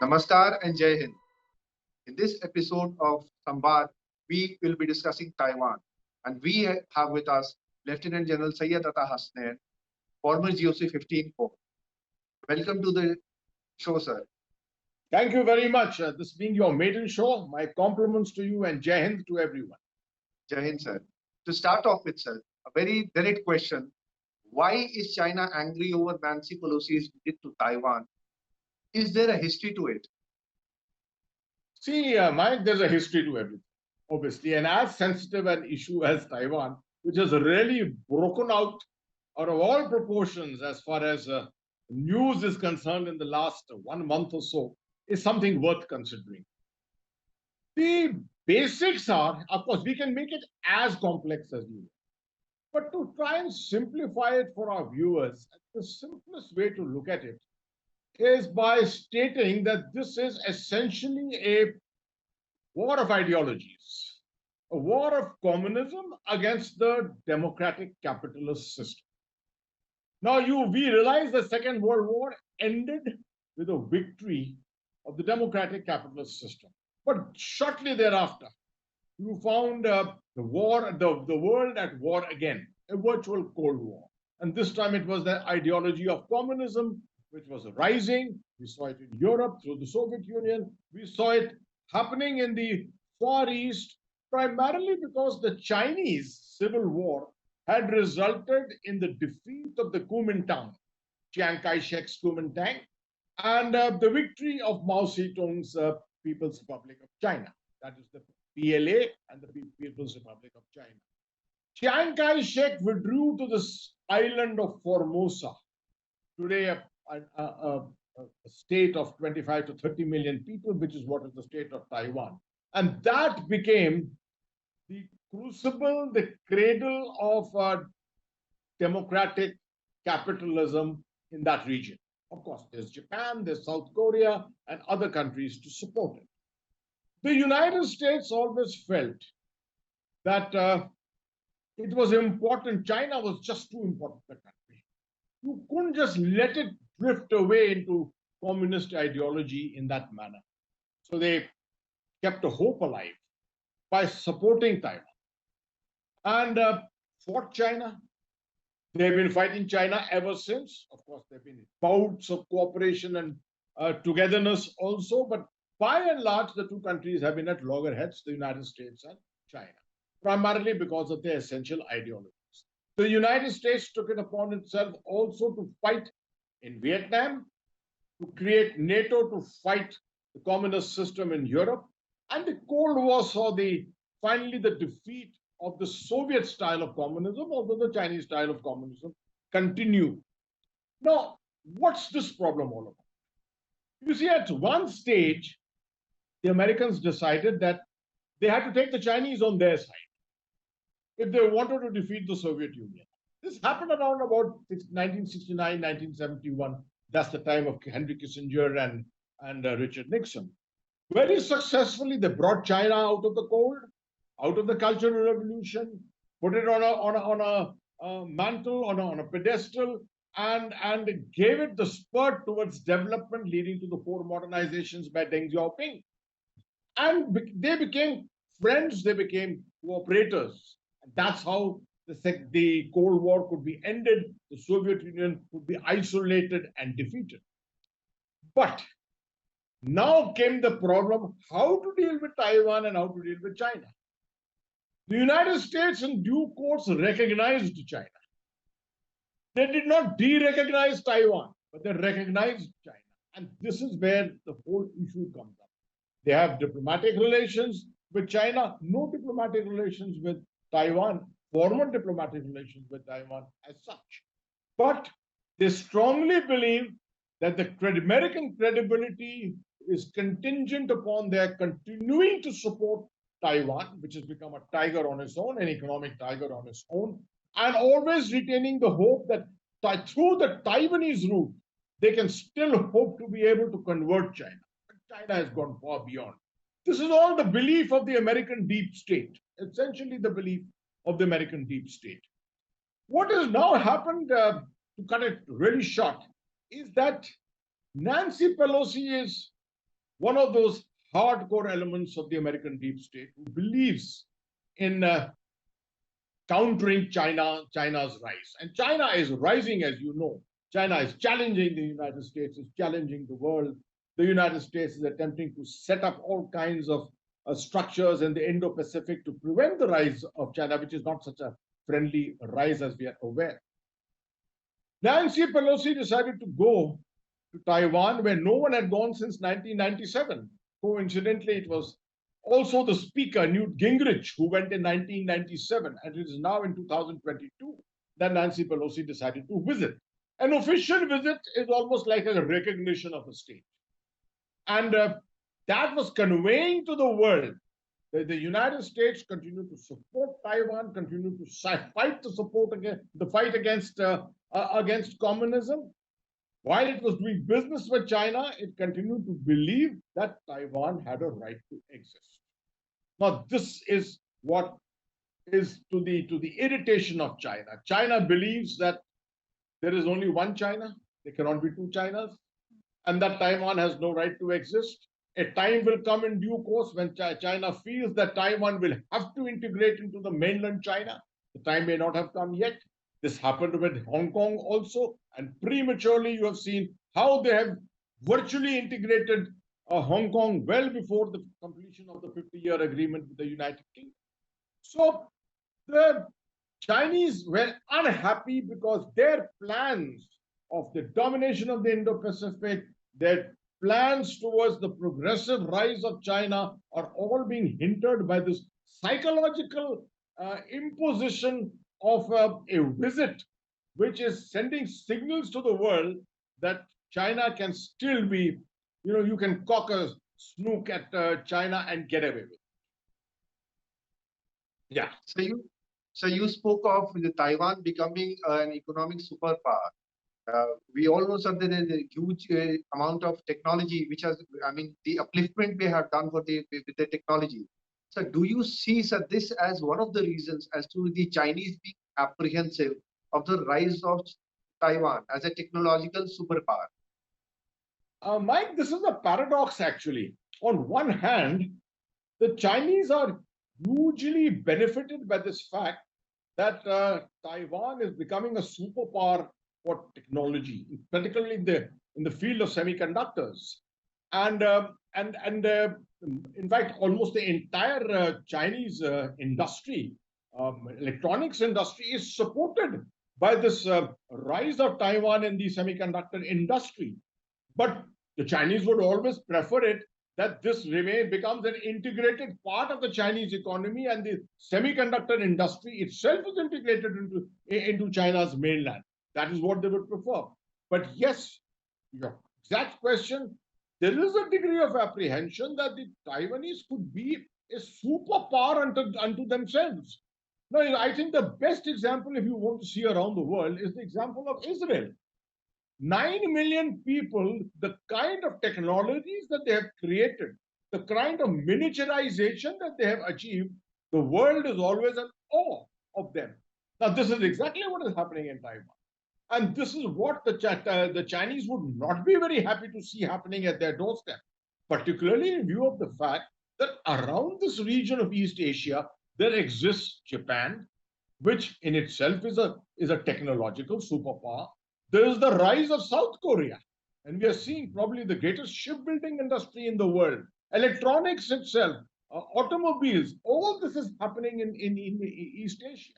Namaskar and Jai Hind. In this episode of Samvad, we will be discussing Taiwan. And we have with us Lieutenant General Syed Ata Hasnain, former GOC 15 Corps. Welcome to the show, sir. Thank you very much. This being your maiden show, my compliments to you and Jai Hind to everyone. Jai Hind, sir. To start off with, sir, a very direct question. Why is China angry over Nancy Pelosi's visit to Taiwan? Is there a history to it? See, Mike, there's a history to everything, obviously. And as sensitive an issue as Taiwan, which has really broken out of all proportions as far as news is concerned in the last 1 month or so, is something worth considering. The basics are, of course, we can make it as complex as you want. But to try and simplify it for our viewers, the simplest way to look at it is by stating that this is essentially a war of ideologies, a war of communism against the democratic capitalist system. Now, we realize the Second World War ended with a victory of the democratic capitalist system. But shortly thereafter, you found the world at war again, a virtual Cold War. And this time it was the ideology of communism, which was rising. We saw it in Europe through the Soviet Union. We saw it happening in the Far East, primarily because the Chinese Civil War had resulted in the defeat of the Kuomintang, Chiang Kai-shek's Kuomintang, and the victory of Mao Zedong's People's Republic of China. That is the PLA and the People's Republic of China. Chiang Kai-shek withdrew to this island of Formosa, today a state of 25 to 30 million people, which is what is the state of Taiwan. And that became the crucible, the cradle of democratic capitalism in that region. Of course, there's Japan, there's South Korea, and other countries to support it. The United States always felt that it was important. China was just too important a country. You couldn't just let it drift away into communist ideology in that manner. So they kept a hope alive by supporting Taiwan and fought China. They've been fighting China ever since. Of course, there have been bouts of cooperation and togetherness also, but by and large, the two countries have been at loggerheads, the United States and China, primarily because of their essential ideologies. The United States took it upon itself also to fight in Vietnam, to create NATO to fight the communist system in Europe, and the Cold War saw finally the defeat of the Soviet style of communism, although the Chinese style of communism continued. Now, what's this problem all about? You see, at one stage, the Americans decided that they had to take the Chinese on their side if they wanted to defeat the Soviet Union. This happened around about 1969, 1971. That's the time of Henry Kissinger and Richard Nixon. Very successfully, they brought China out of the cold, out of the Cultural Revolution, put it on a mantle, on a pedestal, and gave it the spurt towards development, leading to the four modernizations by Deng Xiaoping. And they became friends, they became cooperators. And that's how the Cold War could be ended, the Soviet Union could be isolated and defeated. But now came the problem how to deal with Taiwan and how to deal with China. The United States in due course recognized China. They did not de-recognize Taiwan, but they recognized China. And this is where the whole issue comes up. They have diplomatic relations with China, no diplomatic relations with Taiwan, formal diplomatic relations with Taiwan as such. But they strongly believe that the American credibility is contingent upon their continuing to support Taiwan, which has become a tiger on its own, an economic tiger on its own, and always retaining the hope that through the Taiwanese route, they can still hope to be able to convert China. But China has gone far beyond. This is all the belief of the American deep state, essentially the belief of the American deep state. What has now happened, to cut it really short, is that Nancy Pelosi is one of those hardcore elements of the American deep state who believes in countering China's rise. And China is rising, as you know. China is challenging the United States, is challenging the world. The United States is attempting to set up all kinds of structures in the Indo-Pacific to prevent the rise of China, which is not such a friendly rise as we are aware. Nancy Pelosi decided to go to Taiwan where no one had gone since 1997. Coincidentally, it was also the speaker, Newt Gingrich, who went in 1997, and it is now in 2022 that Nancy Pelosi decided to visit. An official visit is almost like a recognition of a state. And that was conveying to the world that the United States continue to support Taiwan, continue to fight the fight against communism. While it was doing business with China, it continued to believe that Taiwan had a right to exist. Now, this is what is to the irritation of China. China believes that there is only one China, there cannot be two Chinas, and that Taiwan has no right to exist. A time will come in due course when China feels that Taiwan will have to integrate into the mainland China. The time may not have come yet. This happened with Hong Kong also, and prematurely you have seen how they have virtually integrated Hong Kong well before the completion of the 50-year agreement with the United Kingdom. So the Chinese were unhappy because their plans of the domination of the Indo-Pacific, their plans towards the progressive rise of China are all being hindered by this psychological imposition of a visit, which is sending signals to the world that China can still be, you can cock a snook at China and get away with it. Yeah. So you spoke of the Taiwan becoming an economic superpower. We all know that there is a huge amount of technology which has, the upliftment they have done with the technology. So do you see this as one of the reasons as to the Chinese being apprehensive of the rise of Taiwan as a technological superpower? Mike, this is a paradox actually. On one hand, the Chinese are hugely benefited by this fact that Taiwan is becoming a superpower for technology, particularly in the field of semiconductors, and in fact, almost the entire Chinese industry, electronics industry, is supported by this rise of Taiwan in the semiconductor industry. But the Chinese would always prefer it that this becomes an integrated part of the Chinese economy, and the semiconductor industry itself is integrated into China's mainland. That is what they would prefer. But yes, your exact question, there is a degree of apprehension that the Taiwanese could be a superpower unto themselves. Now, I think the best example, if you want to see around the world, is the example of Israel. 9 million people, the kind of technologies that they have created, the kind of miniaturization that they have achieved, the world is always in awe of them. Now, this is exactly what is happening in Taiwan. And this is what the Chinese would not be very happy to see happening at their doorstep, particularly in view of the fact that around this region of East Asia, there exists Japan, which in itself is a technological superpower. There is the rise of South Korea, and we are seeing probably the greatest shipbuilding industry in the world, electronics itself, automobiles, all this is happening in East Asia.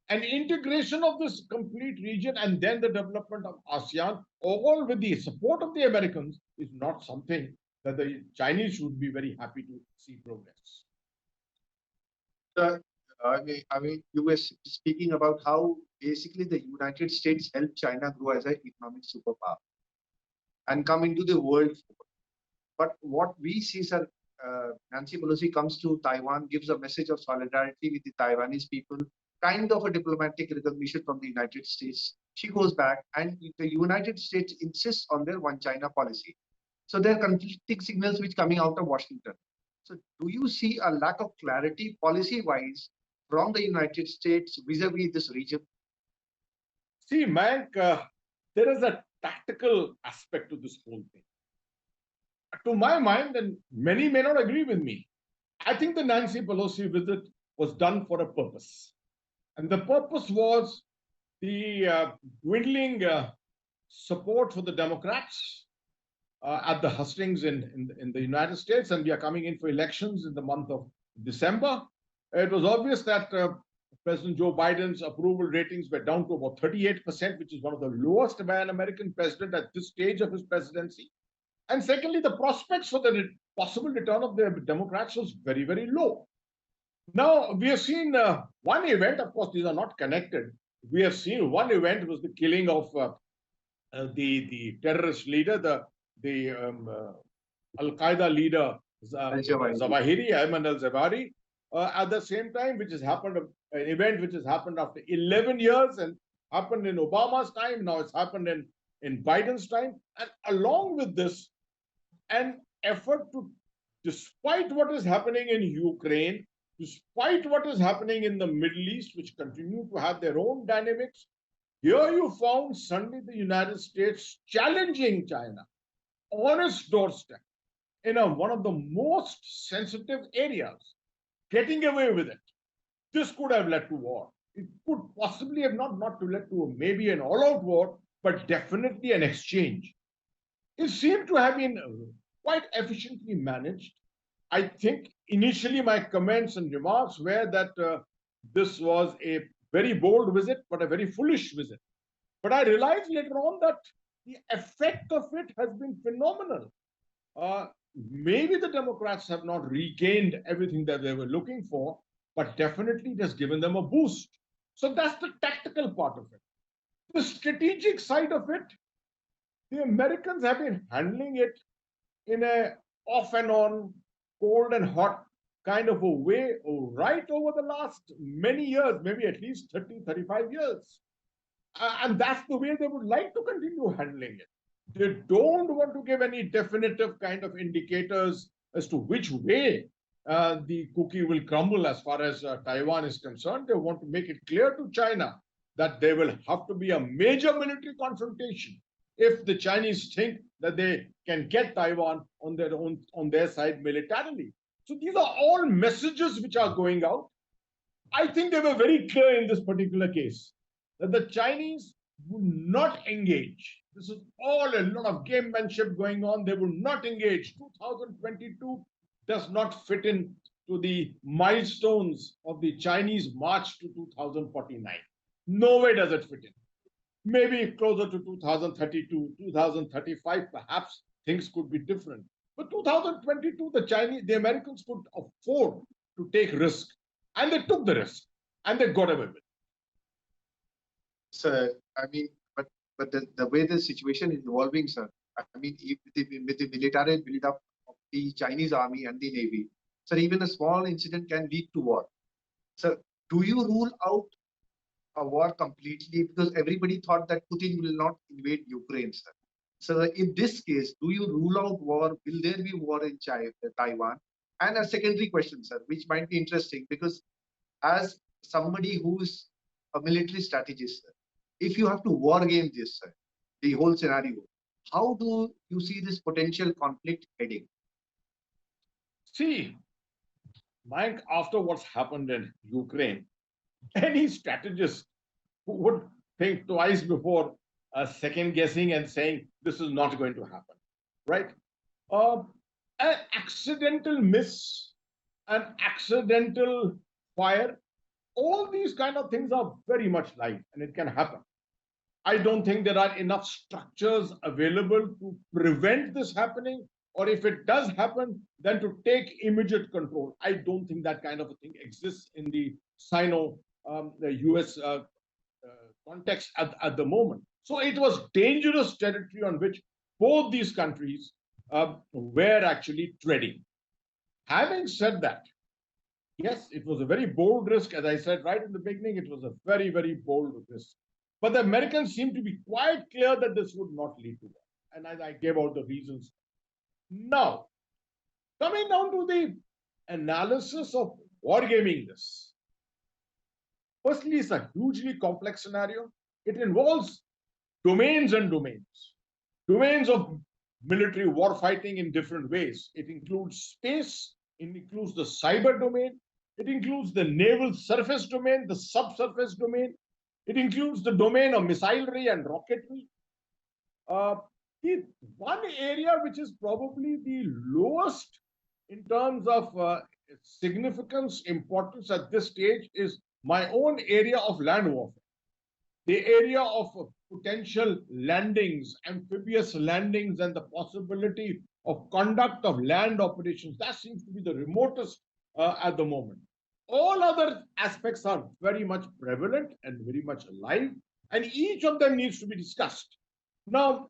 And integration of this complete region and then the development of ASEAN, all with the support of the Americans, is not something that the Chinese should be very happy to see progress. You were speaking about how basically the United States helped China grow as an economic superpower and come into the world. But what we see, sir, Nancy Pelosi comes to Taiwan, gives a message of solidarity with the Taiwanese people, kind of a diplomatic recognition from the United States. She goes back, and the United States insists on their one China policy. So there are conflicting signals which coming out of Washington. So do you see a lack of clarity policy-wise from the United States vis-a-vis this region? See, Mayank, there is a tactical aspect to this whole thing. to my mind, and many may not agree with me, I think the Nancy Pelosi visit was done for a purpose. And the purpose was the dwindling support for the Democrats at the hustings in the United States, and we are coming in for elections in the month of December. It was obvious that President Joe Biden's approval ratings were down to about 38%, which is one of the lowest by an American president at this stage of his presidency. And secondly, the prospects for the possible return of the Democrats was very, very low. Now, we have seen one event, of course, these are not connected. We have seen one event was the killing of the terrorist leader, the Al Qaeda leader, Zawahiri, Ayman al Zawahiri. At the same time, which has happened, an event which has happened after 11 years and happened in Obama's time. Now it's happened in Biden's time. And along with this, an effort to, despite what is happening in Ukraine, despite what is happening in the Middle East, which continue to have their own dynamics, here you found suddenly the United States challenging China on its doorstep in one of the most sensitive areas, getting away with it. This could have led to war. It could possibly have not to led to maybe an all-out war, but definitely an exchange. It seemed to have been quite efficiently managed. I think initially my comments and remarks were that this was a very bold visit, but a very foolish visit. But I realized later on that the effect of it has been phenomenal. Maybe the Democrats have not regained everything that they were looking for, but definitely it has given them a boost. So that's the tactical part of it. The strategic side of it, the Americans have been handling it in a off and on, cold and hot kind of a way right over the last many years, maybe at least 30, 35 years. And that's the way they would like to continue handling it. They don't want to give any definitive kind of indicators as to which way the cookie will crumble as far as Taiwan is concerned. They want to make it clear to China that there will have to be a major military confrontation if the Chinese think that they can get Taiwan on their side militarily. So these are all messages which are going out. I think they were very clear in this particular case that the Chinese would not engage. This is all a lot of gamemanship going on. They would not engage. 2022 does not fit in to the milestones of the Chinese march to 2049. No way does it fit in. Maybe closer to 2032, 2035, perhaps things could be different. But 2022, the Americans could afford to take risk, and they took the risk, and they got away with it. Sir, I mean, but the way the situation is evolving, sir, I mean, with the military build-up of the Chinese army and the navy, sir, even a small incident can lead to war. Sir, do you rule out a war completely? Because everybody thought that Putin will not invade Ukraine, sir. So in this case, do you rule out war? Will there be war in Taiwan? And a secondary question, sir, which might be interesting, because as somebody who's a military strategist, sir, if you have to war game this, sir, the whole scenario, how do you see this potential conflict heading? See, Mike, after what's happened in Ukraine, any strategist who would think twice before second guessing and saying this is not going to happen, right? An accidental miss, an accidental fire, all these kind of things are very much live and it can happen. I don't think there are enough structures available to prevent this happening, or if it does happen, then to take immediate control. I don't think that kind of a thing exists in the Sino, the US context at the moment. So it was dangerous territory on which both these countries were actually treading. Having said that, yes, it was a very bold risk. As I said right in the beginning, it was a very, very bold risk. But the Americans seemed to be quite clear that this would not lead to war. And as I gave out the reasons. Now, coming down to the analysis of wargaming this. Firstly, it's a hugely complex scenario. It involves domains and domains. Domains of military war fighting in different ways. It includes space, it includes the cyber domain, it includes the naval surface domain, the subsurface domain, it includes the domain of missilery and rocketry. The one area which is probably the lowest in terms of significance, importance at this stage is my own area of land warfare. The area of potential landings, amphibious landings, and the possibility of conduct of land operations, that seems to be the remotest at the moment. All other aspects are very much prevalent and very much alive, and each of them needs to be discussed. Now,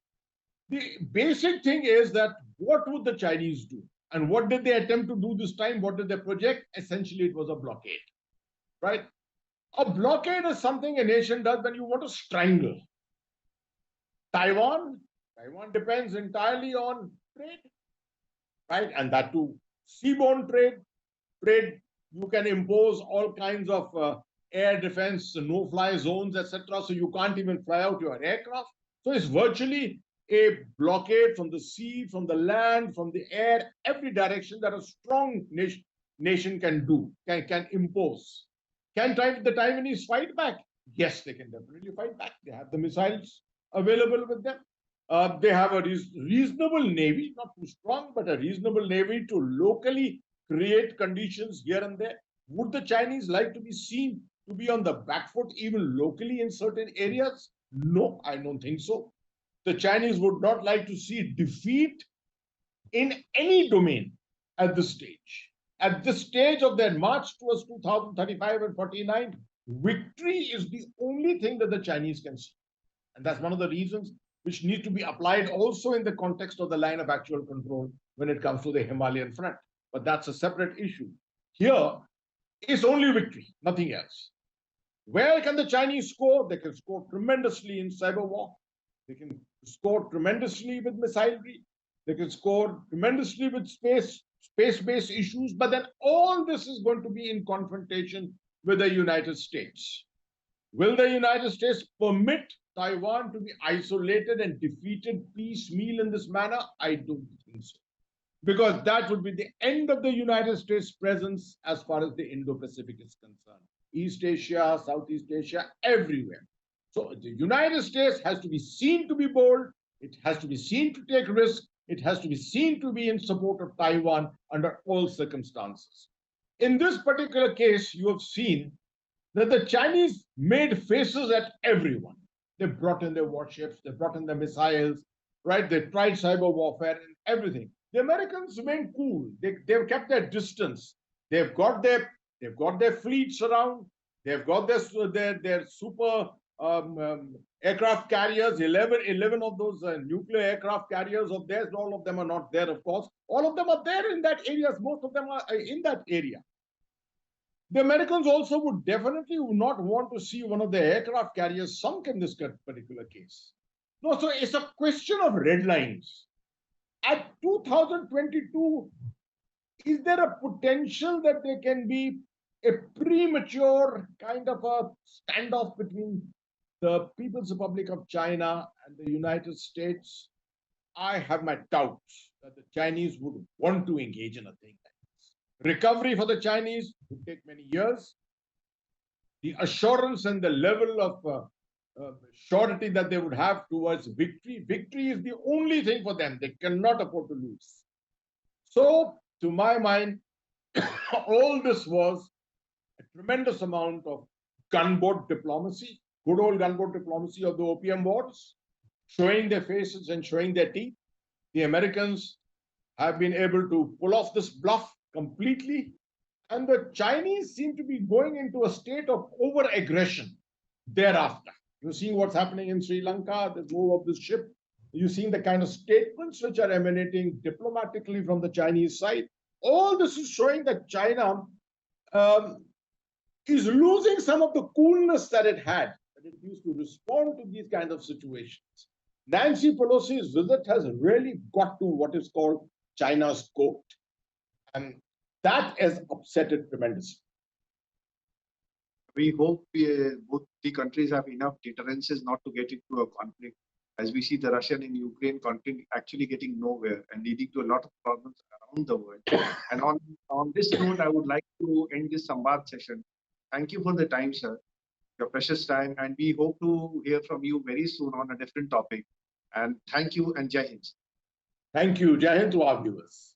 the basic thing is that what would the Chinese do? And what did they attempt to do this time? What did they project? Essentially, it was a blockade, right? A blockade is something a nation does when you want to strangle. Taiwan depends entirely on trade, right? And that too, seaborne trade, you can impose all kinds of air defense, no-fly zones, etc. So you can't even fly out your aircraft. So it's virtually a blockade from the sea, from the land, from the air, every direction that a strong nation can do, can impose. Can the Taiwanese fight back? Yes, they can definitely fight back. They have the missiles available with them. They have a reasonable navy, not too strong, but a reasonable navy to locally create conditions here and there. Would the Chinese like to be seen to be on the back foot even locally in certain areas? No, I don't think so. The Chinese would not like to see defeat in any domain at this stage. At this stage of their march towards 2035 and 49, victory is the only thing that the Chinese can see. And that's one of the reasons which need to be applied also in the context of the line of actual control when it comes to the Himalayan front. But that's a separate issue. Here, it's only victory, nothing else. Where can the Chinese score? They can score tremendously in cyber war. They can score tremendously with missilery. They can score tremendously with space-based issues. But then all this is going to be in confrontation with the United States. Will the United States permit Taiwan to be isolated and defeated piecemeal in this manner? I don't think so. Because that would be the end of the United States' presence as far as the Indo-Pacific is concerned. East Asia, Southeast Asia, everywhere. So the United States has to be seen to be bold. It has to be seen to take risks. It has to be seen to be in support of Taiwan under all circumstances. In this particular case, you have seen that the Chinese made faces at everyone. They brought in their warships, they brought in their missiles, right? They tried cyber warfare and everything. The Americans remain cool. They've kept their distance. They've got their fleets around. They've got their super aircraft carriers, 11 of those nuclear aircraft carriers of theirs. All of them are not there, of course. All of them are there in that area. Most of them are in that area. The Americans also would definitely not want to see one of the aircraft carriers sunk in this particular case. No, so it's a question of red lines. At 2022, is there a potential that there can be a premature kind of a standoff between the People's Republic of China and the United States? I have my doubts that the Chinese would want to engage in a thing like this. Recovery for the Chinese would take many years. The assurance and the level of surety that they would have towards victory is the only thing for them. They cannot afford to lose. So, to my mind, all this was a tremendous amount of gunboat diplomacy, good old gunboat diplomacy of the Opium Wars, showing their faces and showing their teeth. The Americans have been able to pull off this bluff completely, and the Chinese seem to be going into a state of over-aggression thereafter. You're seeing what's happening in Sri Lanka, the move of this ship. You're seeing the kind of statements which are emanating diplomatically from the Chinese side. All this is showing that China is losing some of the coolness that it had, that it used to respond to these kinds of situations. Nancy Pelosi's visit has really got to what is called China's court, and that has upset it tremendously. We hope both the countries have enough deterrences not to get into a conflict. as we see the Russian and Ukraine conflict actually getting nowhere and leading to a lot of problems around the world. And on this note, I would like to end this Samvad session. Thank you for the time, sir, your precious time, and we hope to hear from you very soon on a different topic. And thank you and Jai Hind. Thank you. Jai Hind to our viewers.